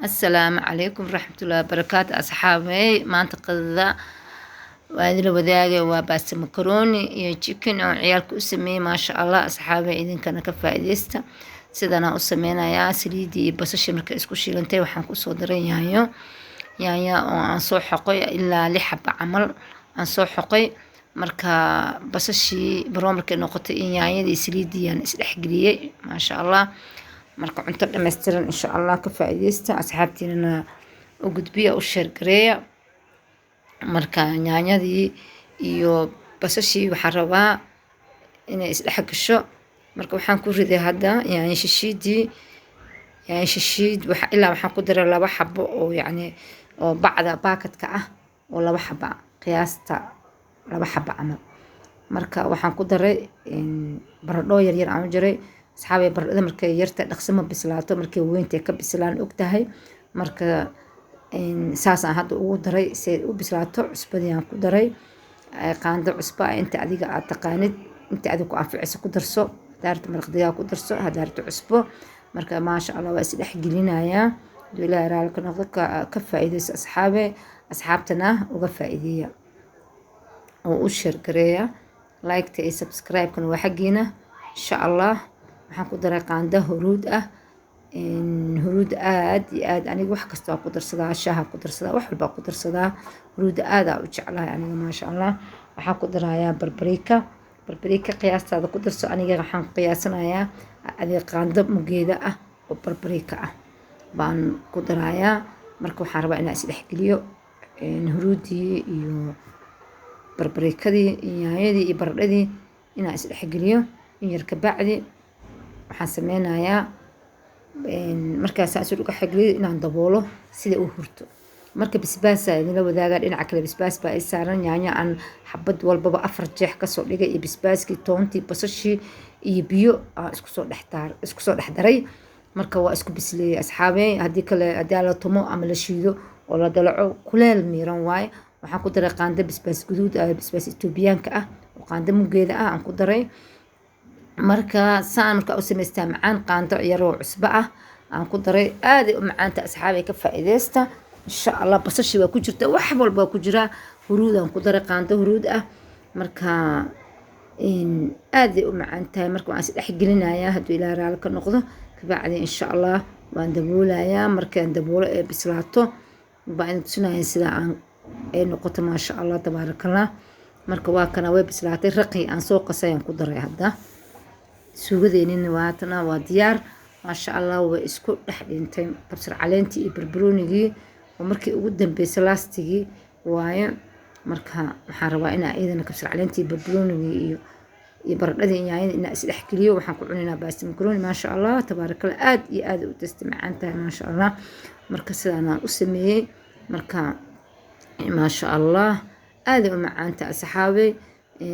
السلام عليكم ورحمة الله وبركاته أصحابي ما قضاء وهذه الوذاقة وباس مكروني يا تشيكن أو عيالك أسمي ما شاء الله أصحابي إذن كان كفايديستا سيدنا أسمينا يا سليدي بس مركا اسكو شيلنتي وحان كو صدرين يايا وان سو حقي إلا لحب عمل aan soo xoqay marka basashii baroomarkay noqotay in yaanyadii saliidii aan isdhexgeliyay maasha allah marka cunto dhammaystiran insha allah ka faa'iideysta asxaabtiina u gudbiya u share gareeya marka yaanyadii iyo basashii waxaan rabaa inay isdhex gasho marka waxaan ku riday hadda yaanyo shishiid ilaa waxaan ku daray 2 xabo oo yacni oo bacda baakadka ah oo 2 xabo qiyaasta 2 xabo camal marka waxaan ku daray baradho yar aan u jaray asxaabay baradhada markay yarta dhaqso ma bislaato markay weynta ka bislaan ogtahay marka saas aan hadda ugu daray si u bislaato cusbadii aan ku daray qaando cusba inta adiga aad taqaanid inta adiga ku anficayso ku darso daarta maraqdiga ku darso hadaarto cusbo marka maasha Allah waa is dhex gelinayaa ilaahay raalka noqdo ka faa'iideyso asxaabtana uga faa'iideeya oo u share gareeya like iyo subscribe kan waa xaqiina insha Allah waxaan ku daray qaando huruud ah huruud aad iyo aad aniga wax kasta ku darsadaa shaaha ku darsadaa wax walba ku darsadaa huruud aad u jeclahay aniga maasha Allah waxaan ku darayaa barbarika qiyaastada ku darso aniga waxaan qiyaasanayaa adiga qaando mugeeda ah oo barbarika ah baan ku darayaa marka waxaan rabaa inaan is dhex geliyo huruudii iyo barbarikadii yaanyadii iyo baradhadii inaan is dhex geliyo in yar ka bacdi waxaan sameynayaa markaas aan soo xagliyo inaan daboolo sida uu hurto marka basbaas idin la wadaaga dhinaca kale basbaas baa ay saaran yaanyo aan xabad walbaba 4 jeex ka soo dhigay iyo basbaaskii toontii basashii iyo biyo isku soo dhex daray marka waa isku bisleeyay asxaabey hadii kale la tumo ama la shiido oo la dalaco kuleel miiran waay waxaan ku daray qaando basbaas guduud ah basbaas Itoobiyaanka ah oo qaando mugeeda ah aan ku daray marka saan marka u sameystaa macaan qaando yar oo cusba ah aan ku daray aad u macaanta asxaabey ka faa'iideysta insha Allah basashii waa ku jirta wax walba ku jira huruud aan ku daray qaando huruud ah marka aad u macaan tahay marka waan is dhex gelinayaa haduu ilaahay raali ka noqdo kabacdi insha Allah waan daboolayaa markaan daboolo ee bislaato baan tusinaya sida aan ay noqoto maasha Allah tabarakallah marka waa kana way bislaatay raqi aan soo qasay aan ku daray hadda suugadeennina waatana waa diyaar maasha Allah way isku dhex dhintay kabsar caleentii iyo barbaroonigii oo markii ugu dambeysay laastigii waaye marka waxaan rabaa inaan iyadana kabsar caleentii barbaroonigii iyo baradhadii yaanyada inaan is dhex geliyo waxaan ku cunaynaa baasta makarooni maasha Allah tabarakallah aad iyo aad u tasti macaan tahay maasha Allah marka sidaan aan u sameeyay marka maasha Allah aad u macaan tahay asxaabey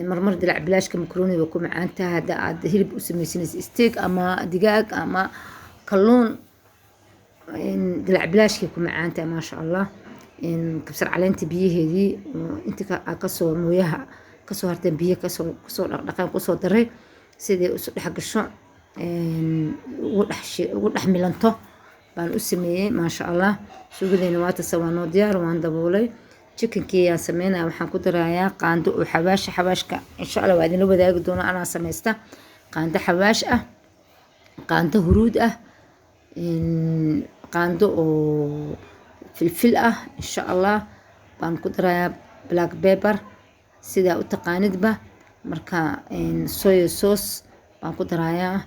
marmar dilac bilaashka makarooniga ku macaan tahay hada aad hilib u sameeysanaysid steak ama digaag ama kalluun dilac bilaashka ku macaan tahay maasha Allah kabsar caleenta biyaheedii inta ka soo mooyaha ka soo hartay biyo ka soo dhaqdhaqaan ku soo daray sidii u dhex gasho ugu dhex milanto baan u sameeyay maasha Allah suugadeena waa tasawanoo diyaar waan daboolay chickenkii aan sameynaa waxaan ku darayaa qaando oo xawaashka insha Allah waa idin la wadaagi doona anaa sameysta qaando xawaash ah qaando huruud ah qaando oo filfil ah insha Allah baan ku darayaa black pepper sida u taqaanidba marka soy sauce baan ku darayaa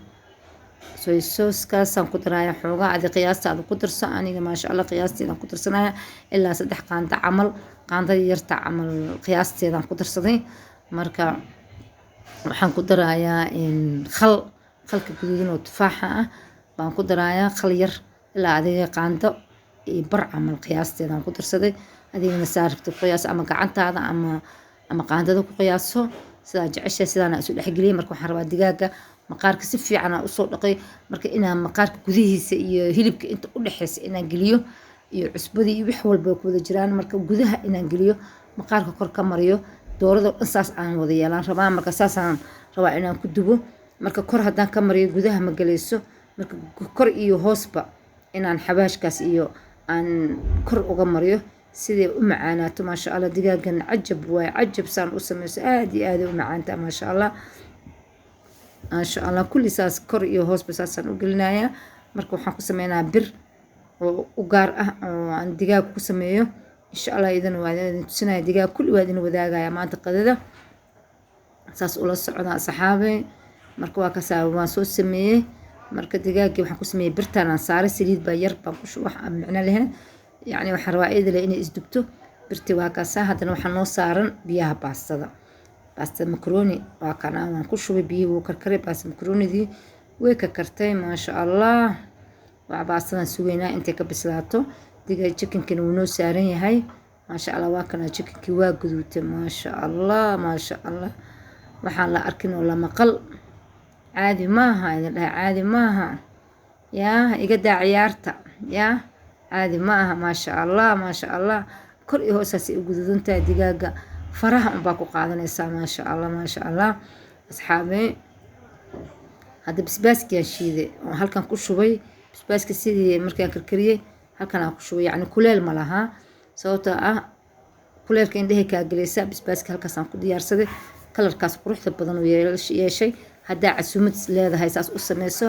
soy sauce kaasaan ku darayaa xoogaa adi qiyaastaada ku darso aniga maasha Allah qiyaasteedaan ku darsanaya ilaa 3 qaando camal qaandada yarta camal qiyaasteedaan ku darsaday marka waxaan ku darayaa khalka guduudan oo tufaaxa ah baan ku darayaa khal yar ilaa adiga qaando iyo bar camal qiyaasteedaan ku darsaday adigana saarto qiyaas ama gacantaada ama qaandada ku qiyaaso sida jeceshay sidaan isu dhex geliyay marka waxaan rabaa digaaga maqaarka si fiican u soo dhaqay marka inaan maqaarka gudihiisa iyo hilibka inta u dhaxaysa inaan geliyo iyo cusbadii iyo wax walba ku wada jiraan marka gudaha inaan geliyo maqaarka kor ka mariyo doorada saas aan wada yeelan rabaa marka saas aan rabaa inaan ku dubo marka kor hadaan ka mariyo gudaha ma galayso marka kor iyo hoosba inaan xabaashkaas iyo aan kor uga mariyo sidii u macaanaato maasha allah. digaagan cajab waay, cajab saan u sameyso aad iyo aad u macaanta maasha allah. maasha allah kulli saas kor iyo hoosba saasaan u gelinayaa. marka waxaan ku sameynaa bir oo u gaar ah oo aan digaag ku sameeyo insha allah. idin waa idin tusinaya digaag kulli waa idin wadaagaya maanta qadada saas ula socda asxaabe. marka waa kasaa waan soo sameeyey. marka digaagii waxaan ku sameeyey birtaan aan saaray saliid baa yar baan ku shubay wax aan micno lahayn yacni waxaan rabaa iyada inay isdubto birtii. waa kaasaa haddana waxaa noo saaran biyaha baastada makaroni waa kana waan ku shubay biyihii wuu karkaray. baasta makaronidii way ka kartay maasha allah. waa baastadan sugeynaa intay ka bislaato. digaag chickenkina wuu noo saaran yahay maasha allah. waa kana chickenkii waa guduutay maasha allah maasha allah. waxaan la arkin oo la maqal caadi maaha idin dhahay caadi maaha yaa iga daa ciyaarta yaa caadi maaha maasha allah maasha allah. kor iyo hoosaasay u guduudantahay digaaga faraha unbaa ku qaadanaysaa maasha allah maasha allah asxaabe. hadda basbaaskiyaan shiiday oo halkan ku shubay basbaaska sidii markaan karkariyey halkan aan ku shubay yacni kuleel ma lahaa sababtoo ah kuleelka indhahay kaa gelaysaa. basbaaska halkaasaan ku diyaarsaday kalarkaas quruxda badan uu yeeshay. haddaa casuumad leedahay saas u sameyso.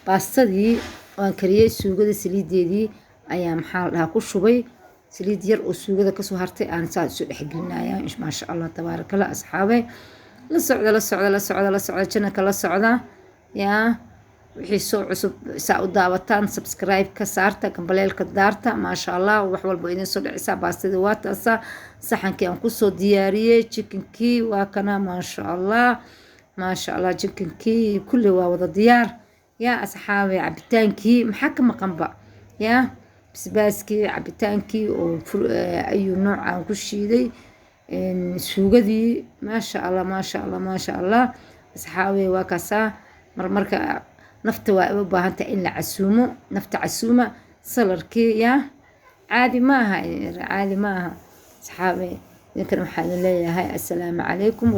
baastadii waan kariyey suugada saliideedii ayaa maxaa la dhahaa ku shubay saliid yar oo suugada kasoo hartay aan saa isu dhexgelinayaa maasha allah tabaarakallah asxaabe. la socda channelka la socda yaa wixii soo cusub saa u daawataan subscribe ka saarta gambaleelka daarta maasha allah. wax walba idin soo dhicisaa. baastadii waa taasaa saxankii aan kusoo diyaariyey chickenkii waa kana maasha allah maasha allah. chickenkii kulli waa wada diyaar yaa asxaabe. cabitaankii maxaa ka maqanba yaa basbaaskii cabitaankii oo ayuu nooc aan ku shiiday suugadii maasha allah maasha allah maasha allah asxaabe. waa kaasaa marmarka nafta waa u baahan tahay in la casuumo nafta casuuma salarkii yaa caadi maaha caadi maaha asxaabe. idinkan waxaa idin leeyahay assalaamu calaykum.